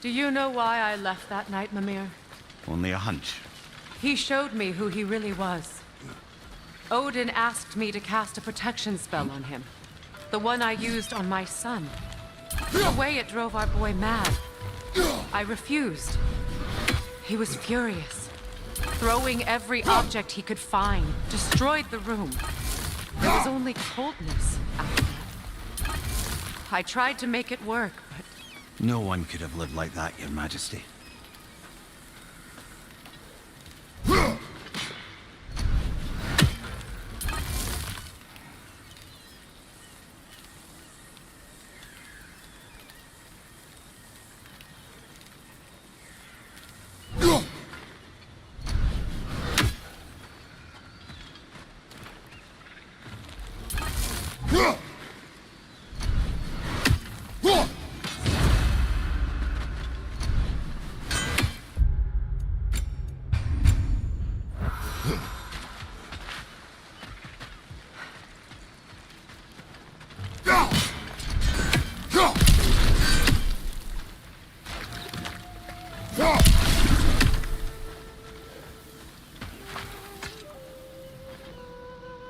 Do you know why I left that night, Mimir? Only a hunch. He showed me who he really was. Odin asked me to cast a protection spell on him. The one I used on my son. The way it drove our boy mad. I refused. He was furious. Throwing every object he could find, destroyed the room. There was only coldness after that. I tried to make it work, but... No one could have lived like that, Your Majesty.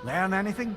Learn anything?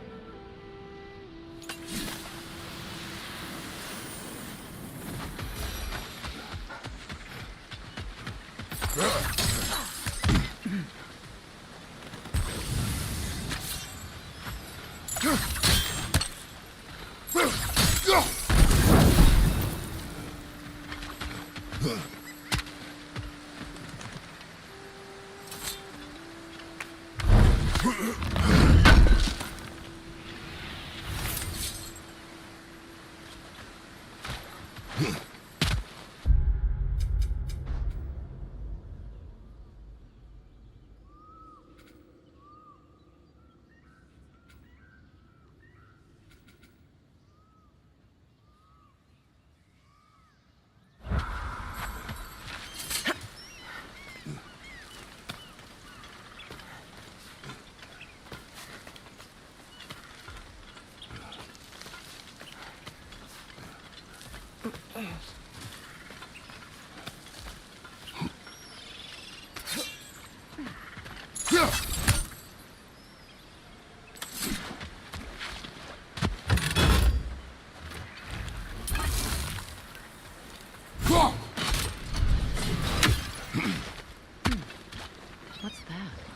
What's that?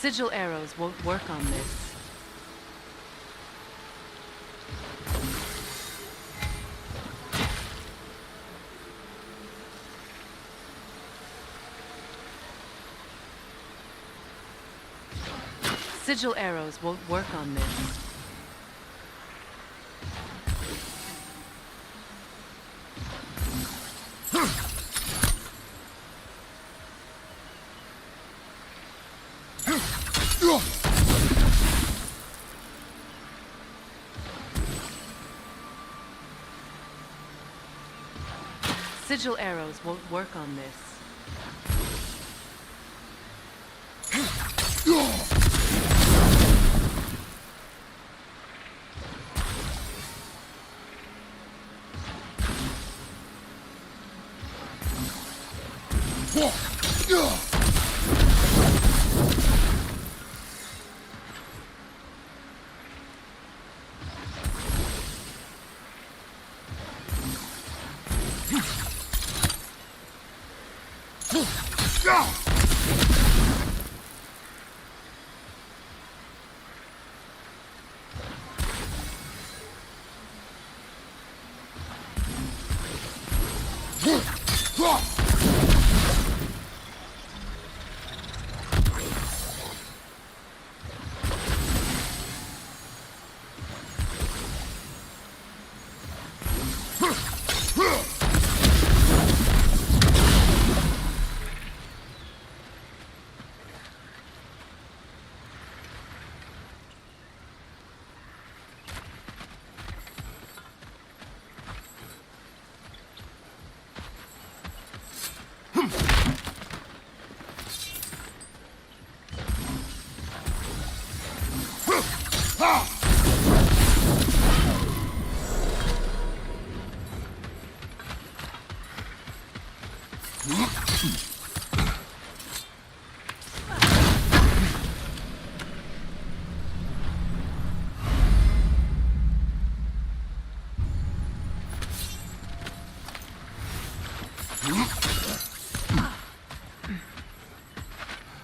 Sigil arrows won't work on this. Sigil arrows won't work on this. sigil arrows won't work on this.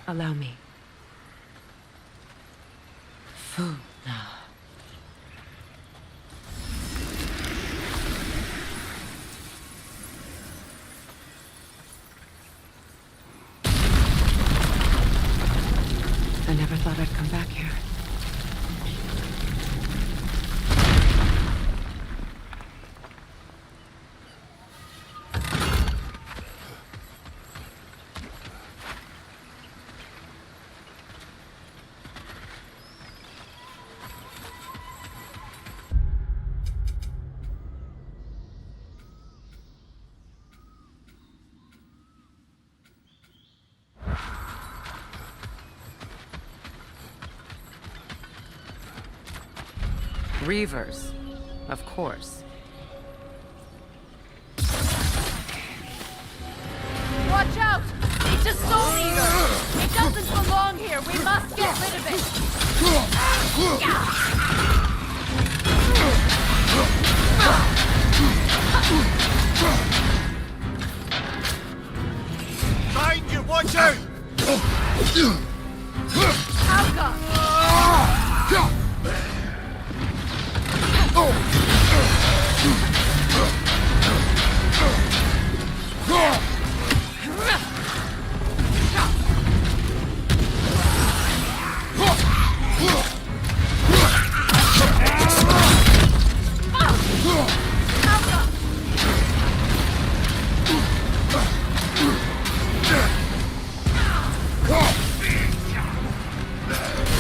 Allow me. Food now. I never thought I'd come back here. Reavers, of course. Watch out! It's a soul eater! It doesn't belong here! We must get rid of it! Behind you! Watch out! Alka!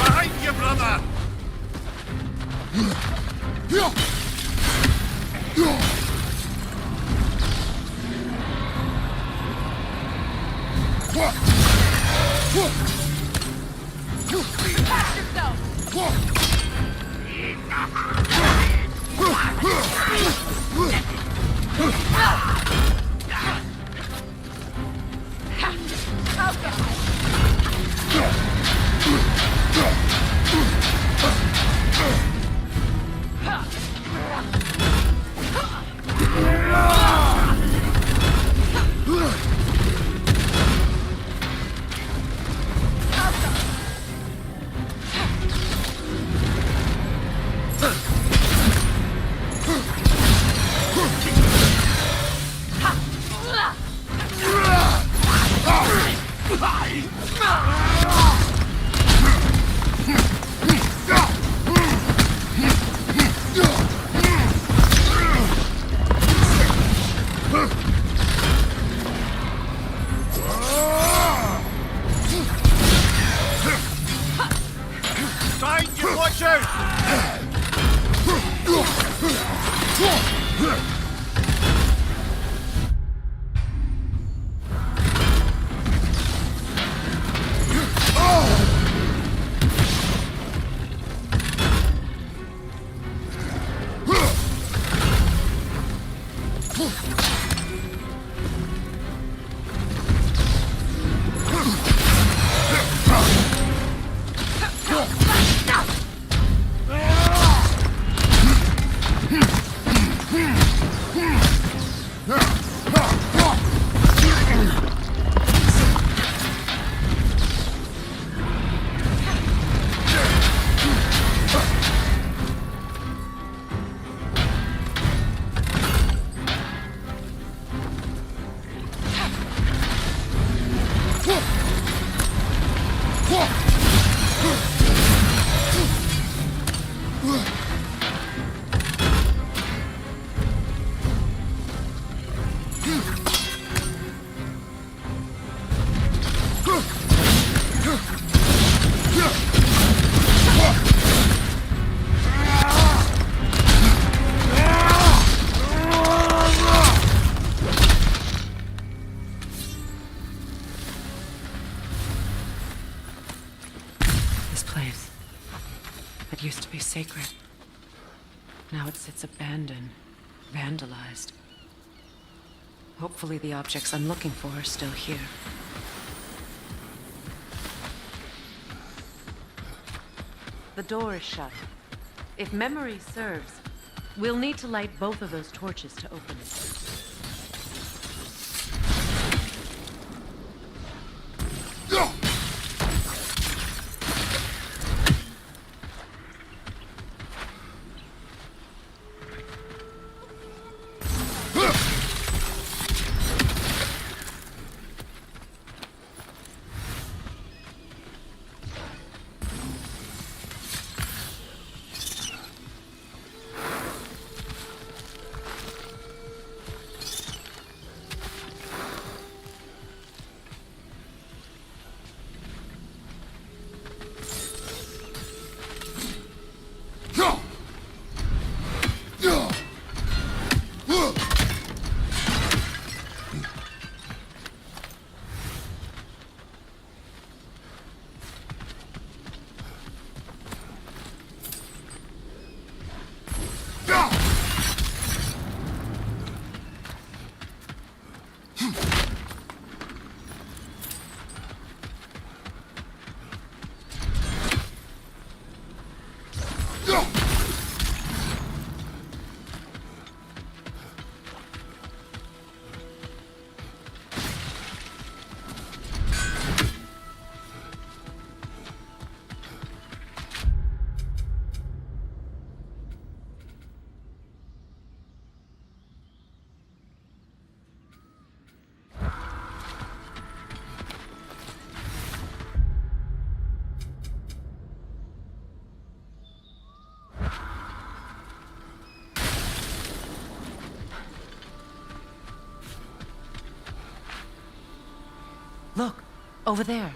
Behind you, brother! Patch yourself! Ha! This place. It used to be sacred. Now it sits abandoned, vandalized. Hopefully the objects I'm looking for are still here. The door is shut. If memory serves, we'll need to light both of those torches to open it. Look, over there.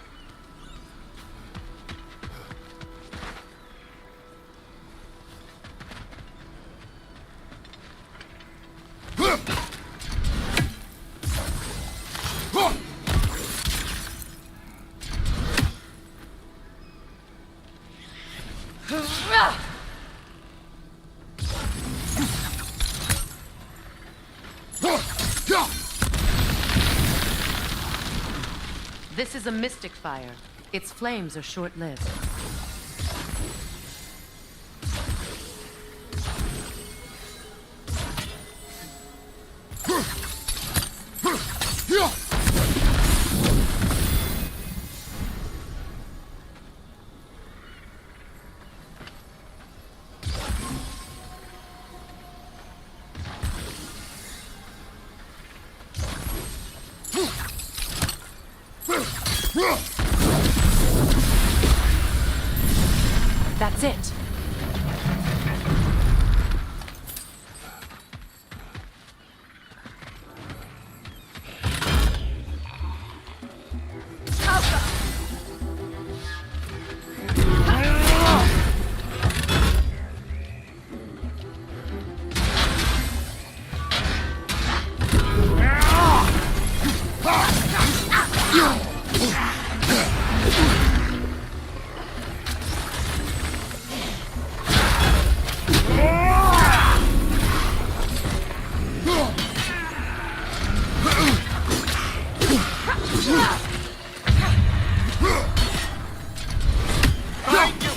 This is a mystic fire. Its flames are short-lived. That's it.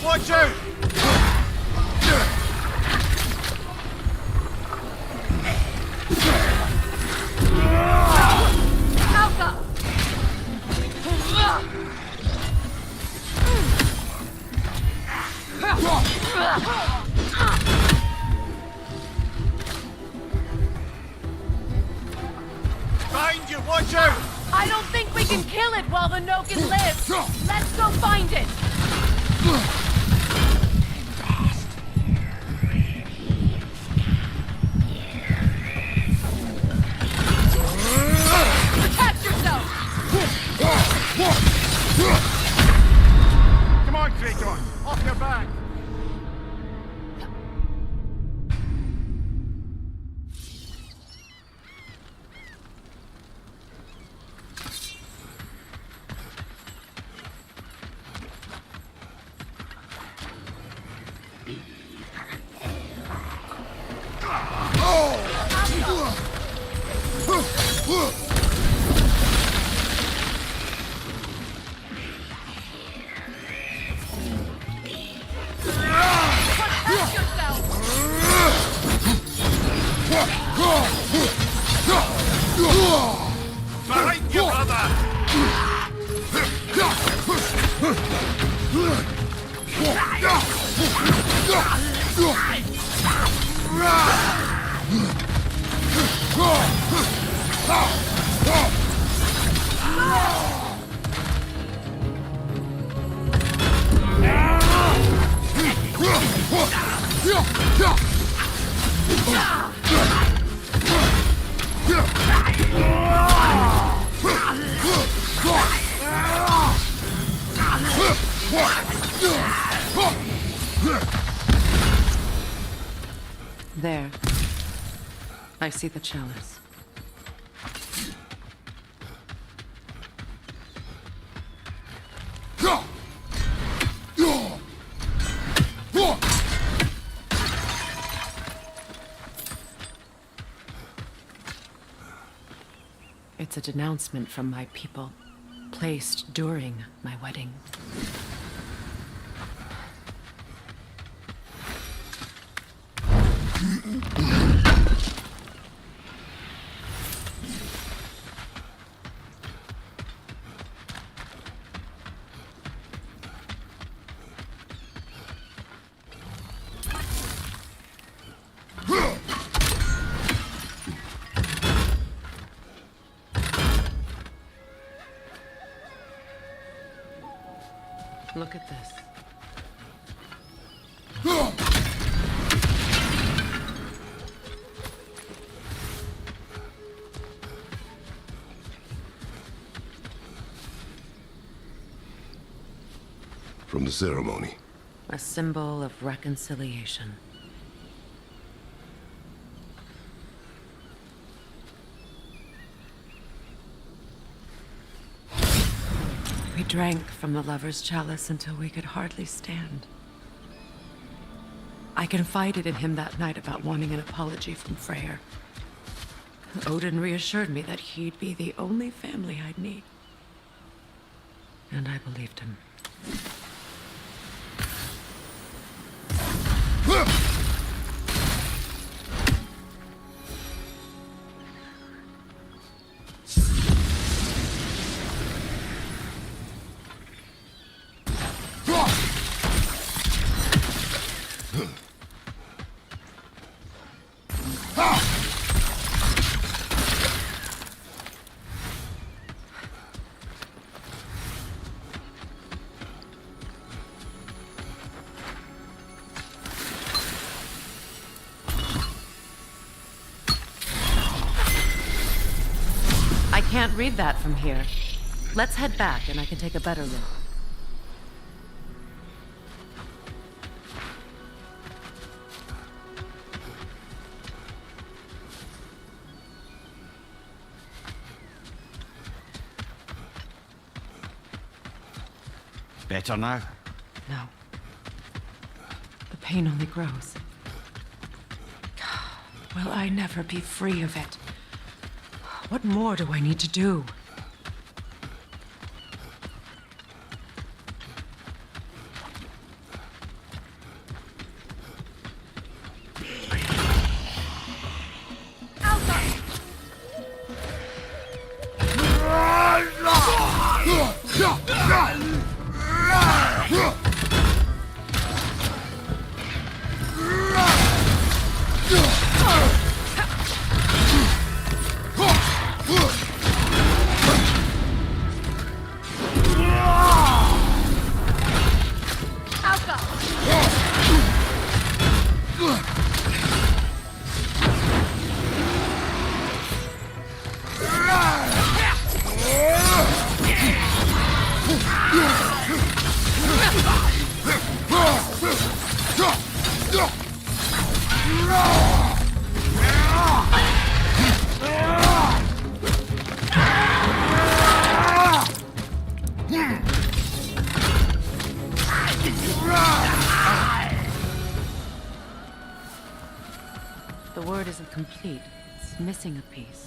Watch out! Find you! Watch out! I don't think we can kill it while the Nogan lives. Let's go find it. Protect yourself! back! Behind you, brother! There. I see the chalice. It's a denouncement from my people, placed during my wedding. Look at this. From the ceremony. A symbol of reconciliation. We drank from the lover's chalice until we could hardly stand. I confided in him that night about wanting an apology from Freyr. Odin reassured me that he'd be the only family I'd need. And I believed him. I can't read that from here. Let's head back and I can take a better look. Better now? No. The pain only grows. Will I never be free of it? What more do I need to do? Ah! The word isn't complete. It's missing a piece.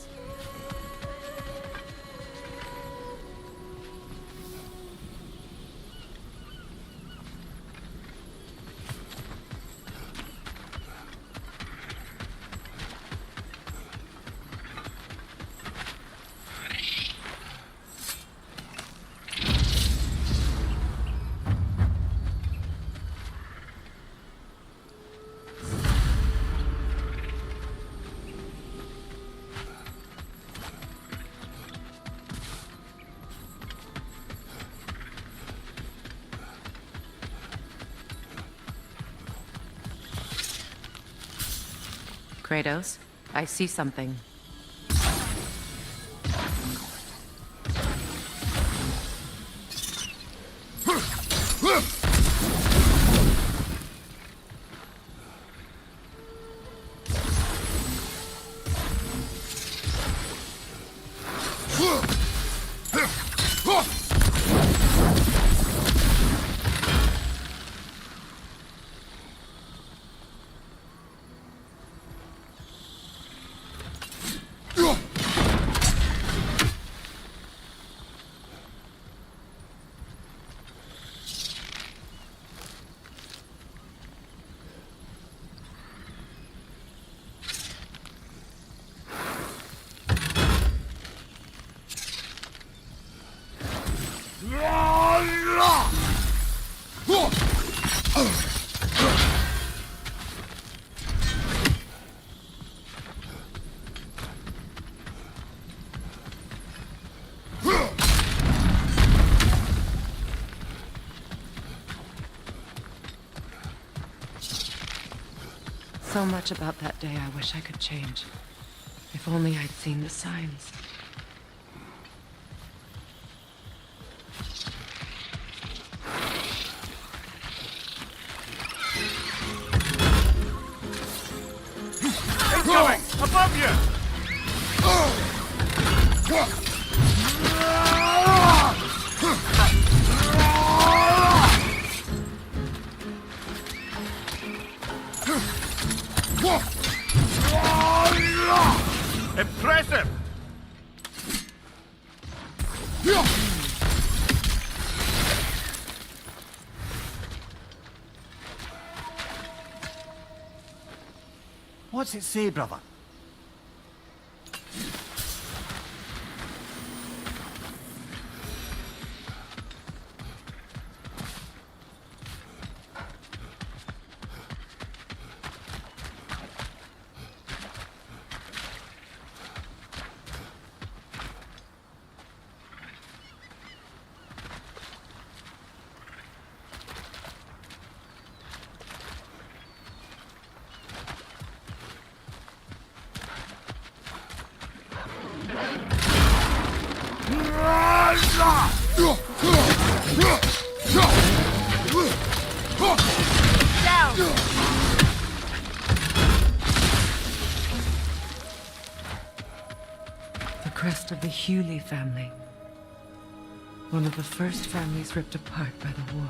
Kratos, I see something. So much about that day I wish I could change. If only I'd seen the signs. Incoming! Above you! Impressive! What's it say, brother? Down! The crest of the Hewley family. One of the first families ripped apart by the war.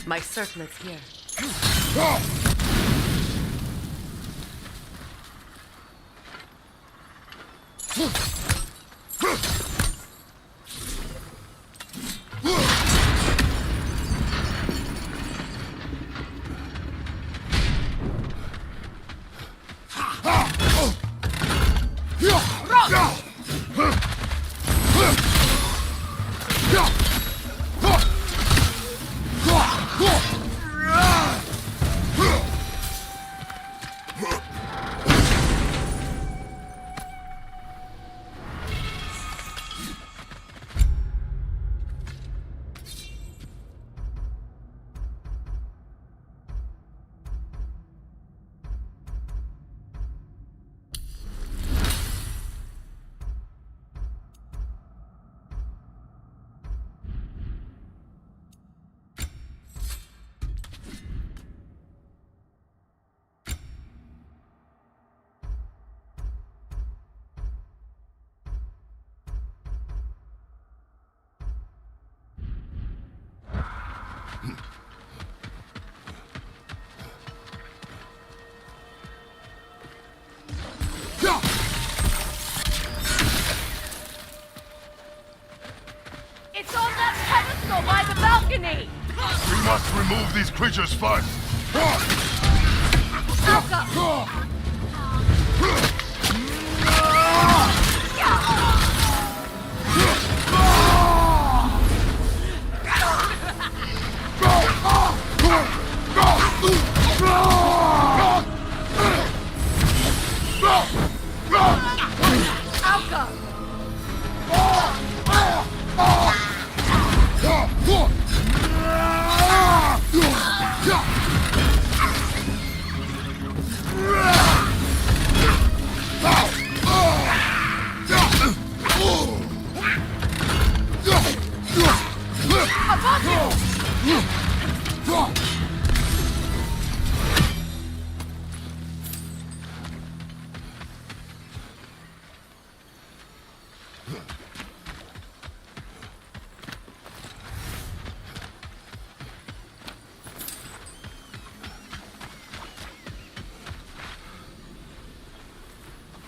My circlet's here. me! We must remove these creatures first. Alka! Alka!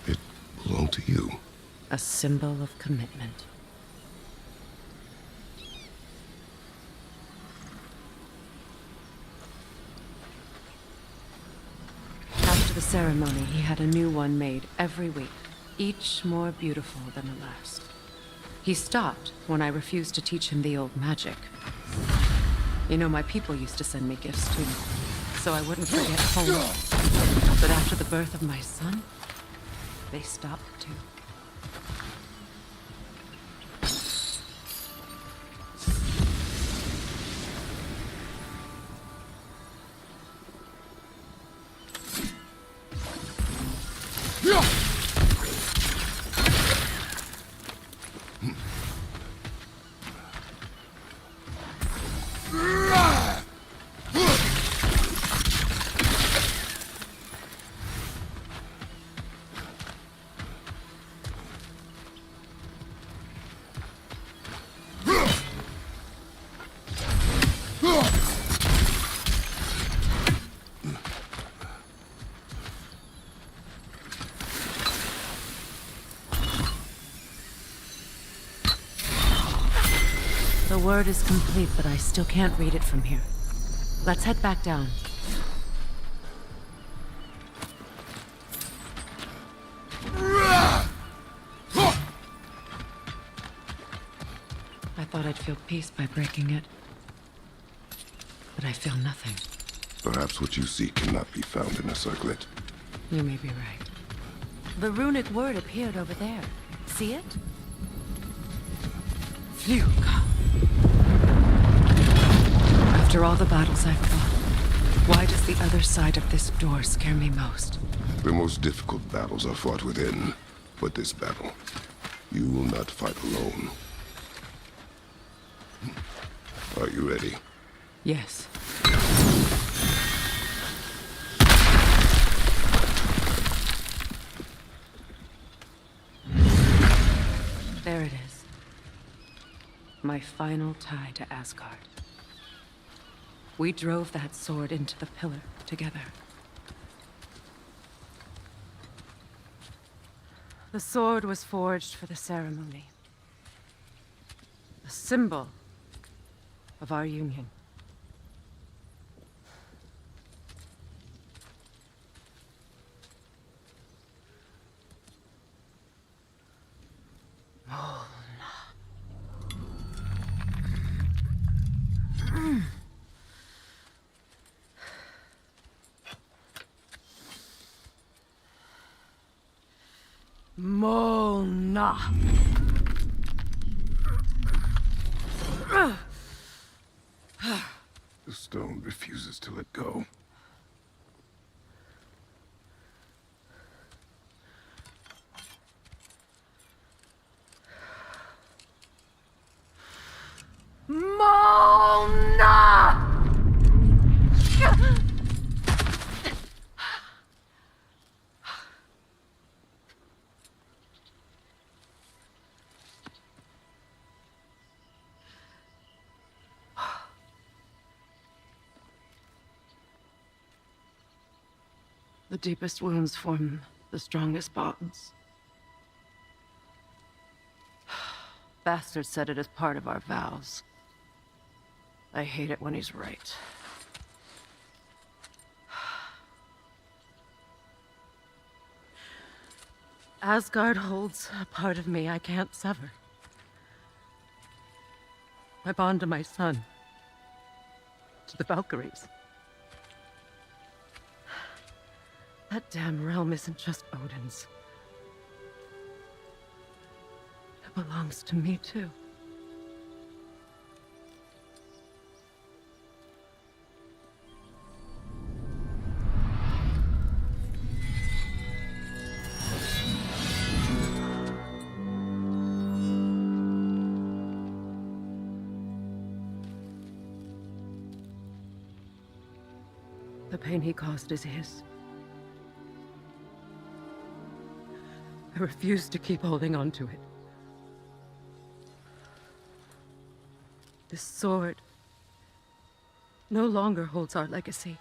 It belonged to you. A symbol of commitment. After the ceremony, he had a new one made every week, each more beautiful than the last. He stopped when I refused to teach him the old magic. You know, my people used to send me gifts too, so I wouldn't forget home. But after the birth of my son, they stopped too. The word is complete, but I still can't read it from here. Let's head back down. I thought I'd feel peace by breaking it. But I feel nothing. Perhaps what you seek cannot be found in a circlet. You may be right. The runic word appeared over there. See it? Phew. After all the battles I've fought, why does the other side of this door scare me most? The most difficult battles are fought within. But this battle, you will not fight alone. Are you ready? Yes. There it is. My final tie to Asgard. We drove that sword into the pillar together. The sword was forged for the ceremony. A symbol of our union. Mona. The stone refuses to let go. Mona! The deepest wounds form the strongest bonds. Bastard said it as part of our vows. I hate it when he's right. Asgard holds a part of me I can't sever. My bond to my son. To the Valkyries. That damn realm isn't just Odin's. It belongs to me, too. The pain he caused is his. I refuse to keep holding on to it. This sword no longer holds our legacy.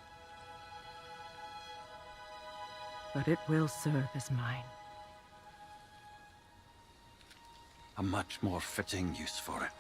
But it will serve as mine. A much more fitting use for it.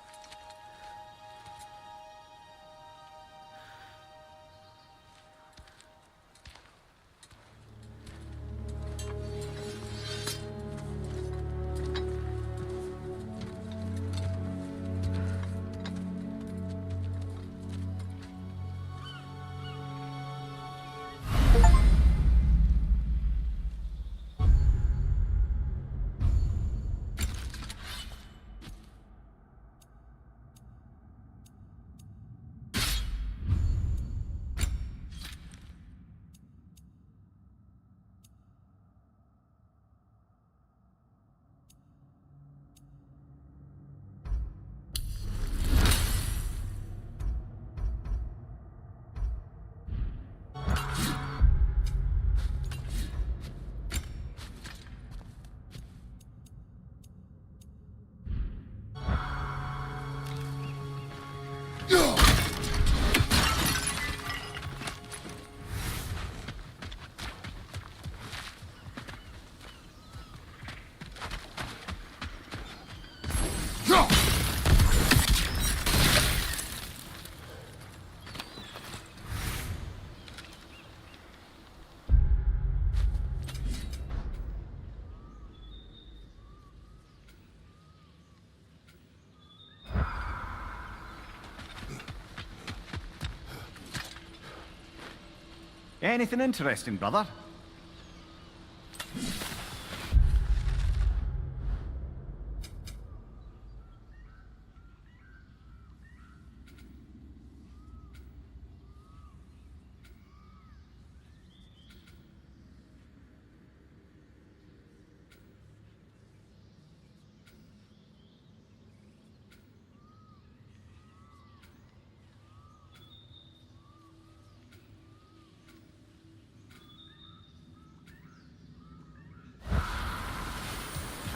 Anything interesting, brother?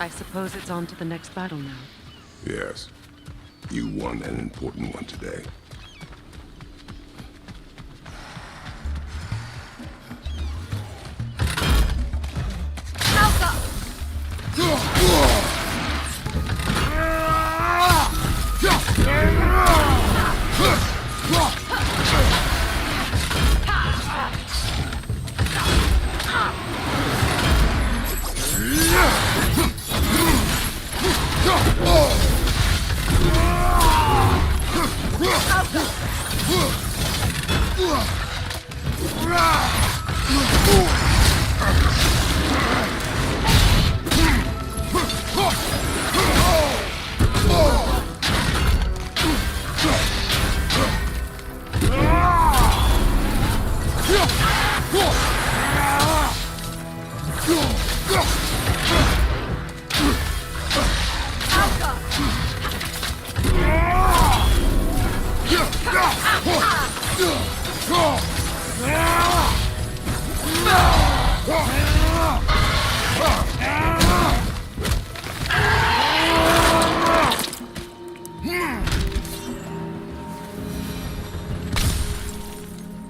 I suppose it's on to the next battle now. Yes. You won an important one today.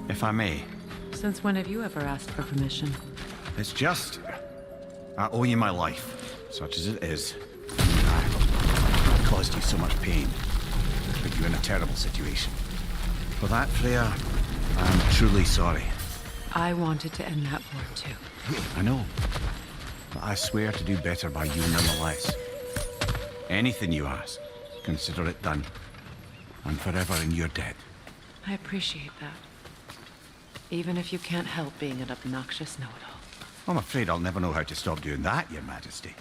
If I may. Since when have you ever asked for permission? It's just... I owe you my life, such as it is. I caused you so much pain. Put you in a terrible situation. For that, Freya, I'm truly sorry. I wanted to end that war too. I know. But I swear to do better by you nonetheless. Anything you ask, consider it done. I'm forever in your debt. I appreciate that. Even if you can't help being an obnoxious know-it-all. I'm afraid I'll never know how to stop doing that, Your Majesty.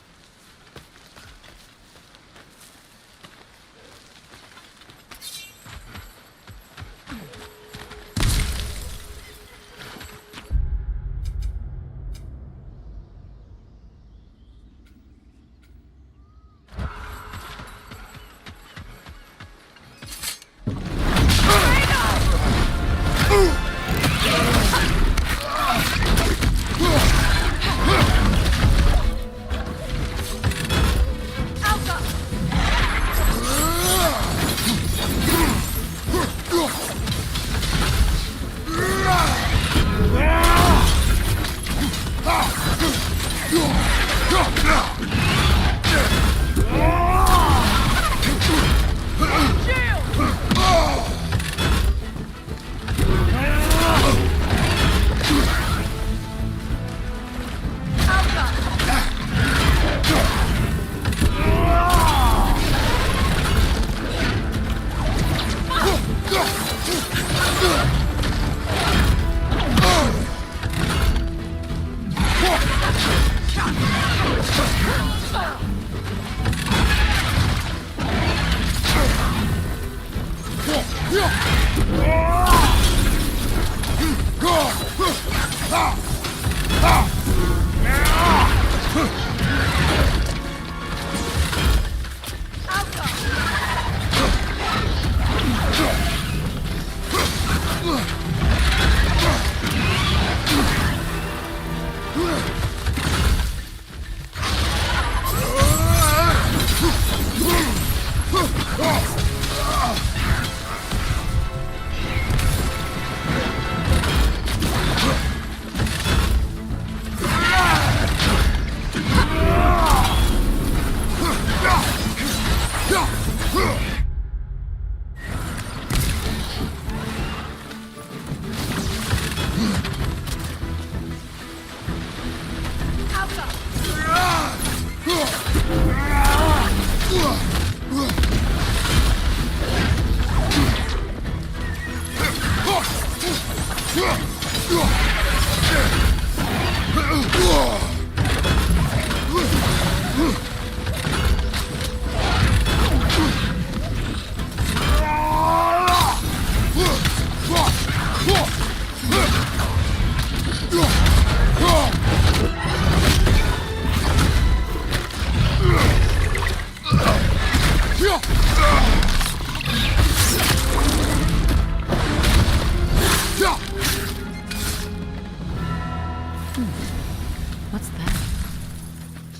What's that?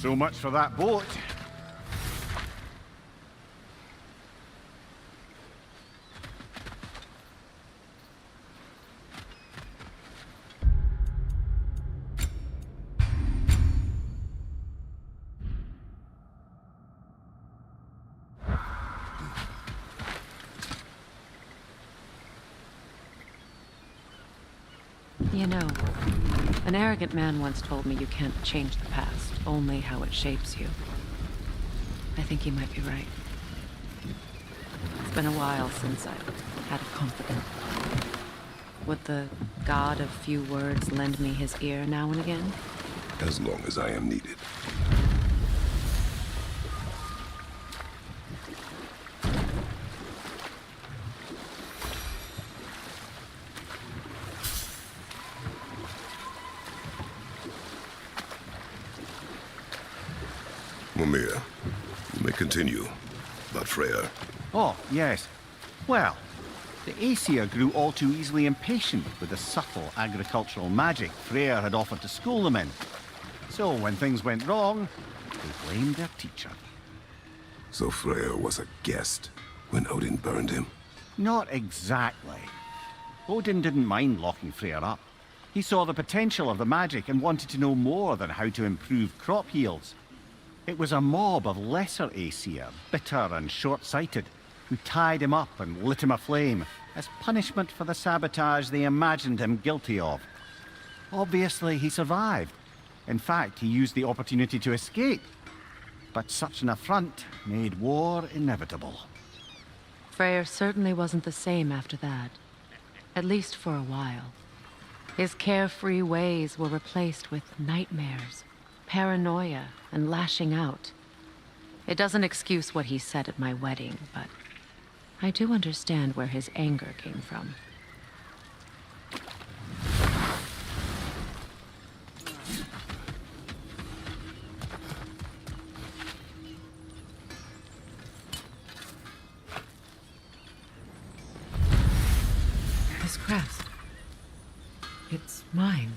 So much for that boat. You know, an arrogant man once told me you can't change the past, only how it shapes you. I think he might be right. It's been a while since I've had a confidant. Would the god of few words lend me his ear now and again? As long as I am needed. Mimir, you may continue. But Freya, Oh, yes. Well, the Aesir grew all too easily impatient with the subtle agricultural magic Freyr had offered to school them in. So when things went wrong, they blamed their teacher. so Freya was a guest when Odin burned him? Not exactly. Odin didn't mind locking Freyr up. He saw the potential of the magic and wanted to know more than how to improve crop yields. It was a mob of lesser Aesir, bitter and short-sighted, who tied him up and lit him aflame as punishment for the sabotage they imagined him guilty of. Obviously, he survived. In fact, he used the opportunity to escape. But such an affront made war inevitable. Freyr certainly wasn't the same after that. At least for a while. His carefree ways were replaced with nightmares, paranoia, and lashing out. It doesn't excuse what he said at my wedding, but I do understand where his anger came from. This crest. It's mine.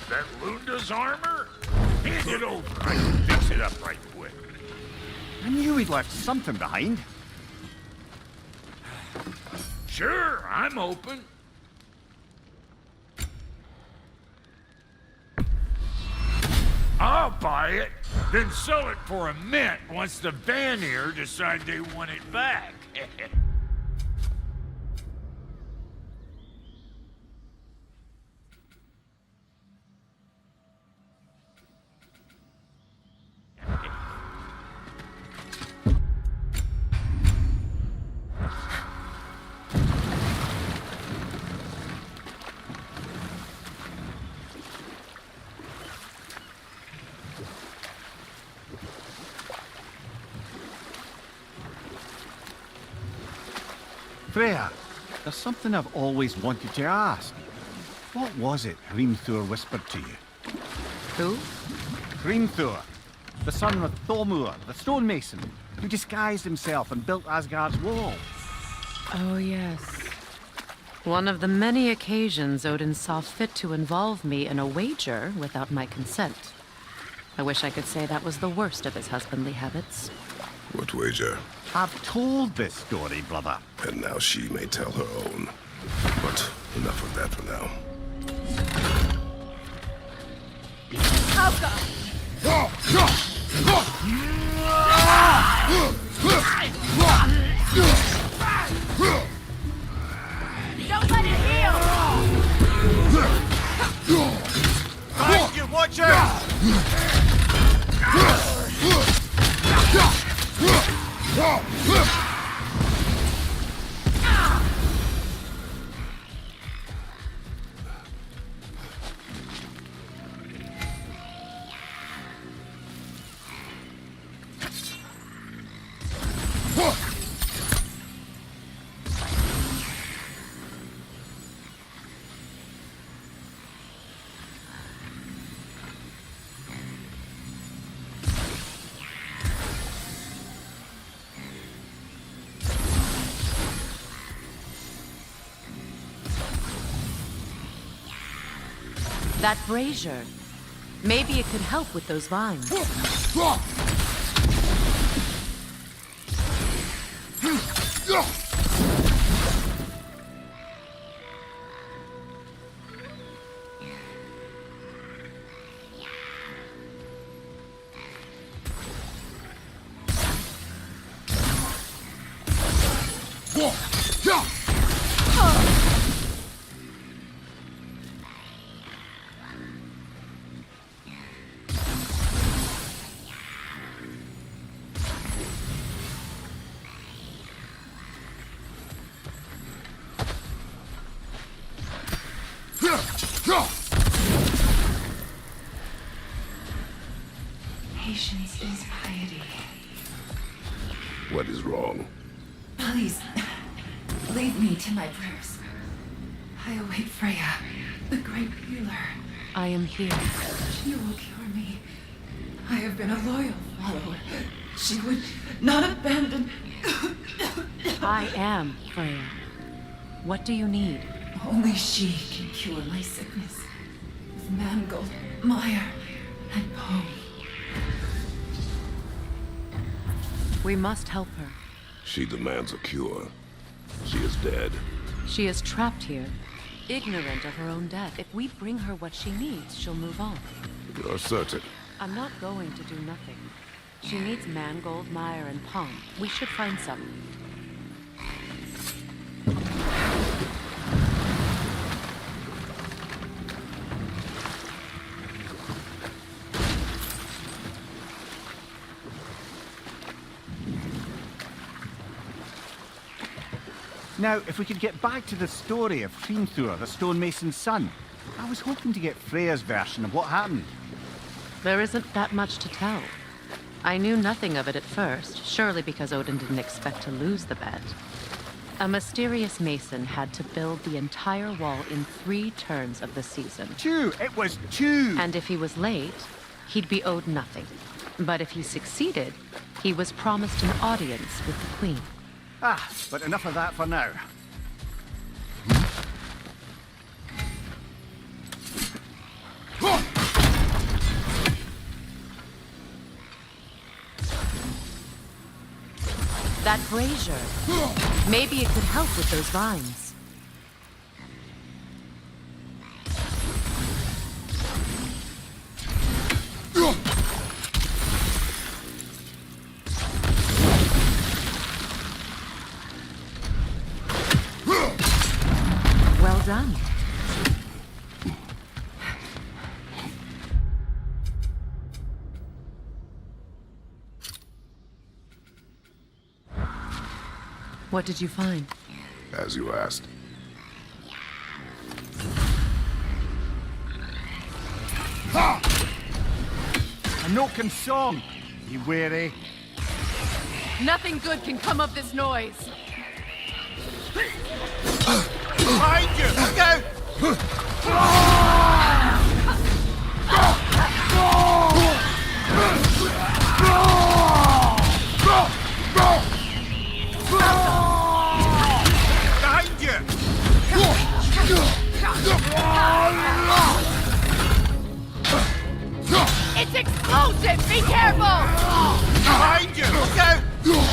That Lunda's armor? Hand it over. I can fix it up right quick. I knew he'd left something behind. Sure, I'm open. I'll buy it, then sell it for a mint once the Vanir decide they want it back. Freya, there's something I've always wanted to ask. What was it Hrimthur whispered to you? Who? Hrimthur, the son of Thormur, the stonemason, who disguised himself and built Asgard's wall. Oh, yes. One of the many occasions Odin saw fit to involve me in a wager without my consent. I wish I could say that was the worst of his husbandly habits. What wager? I've told this story, brother. And now she may tell her own. But enough of that for now. Don't let it heal! Find you, watch out! That brazier. Maybe it could help with those vines. Patience is piety. What is wrong? Please, lead me to my prayers. I await Freya, the great healer. I am here. She will cure me. I have been a loyal follower. She would not abandon. I am Freya. What do you need? Only she can cure my sickness. With Mangold, Meyer, and Poe. We must help her. She demands a cure. She is dead. She is trapped here, ignorant of her own death. If we bring her what she needs, she'll move on. You're certain. I'm not going to do nothing. She needs Mangold, Meyer, and Pong. We should find some. Now, if we could get back to the story of Hrimthur, the stonemason's son. I was hoping to get Freya's version of what happened. There isn't that much to tell. I knew nothing of it at first, surely because Odin didn't expect to lose the bet. A mysterious mason had to build the entire wall in 3 turns of the season. 2! It was 2! And if he was late, he'd be owed nothing. But if he succeeded, he was promised an audience with the queen. Ah, but enough of that for now. That brazier. Maybe it could help with those vines. Well done. What did you find? As you asked. A Noken song! Be wary. Nothing good can come of this noise. Behind you! Look out! Behind you! It's explosive! Be careful! Behind you! Look out! Behind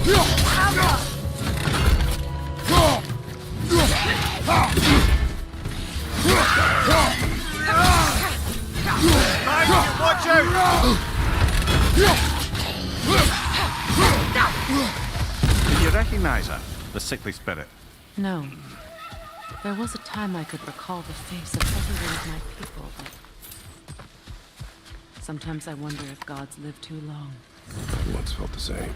you! Watch out! Did you recognize her? The sickly spirit. No. There was a time I could recall the face of every one of my people, but sometimes I wonder if gods live too long. I once felt the same.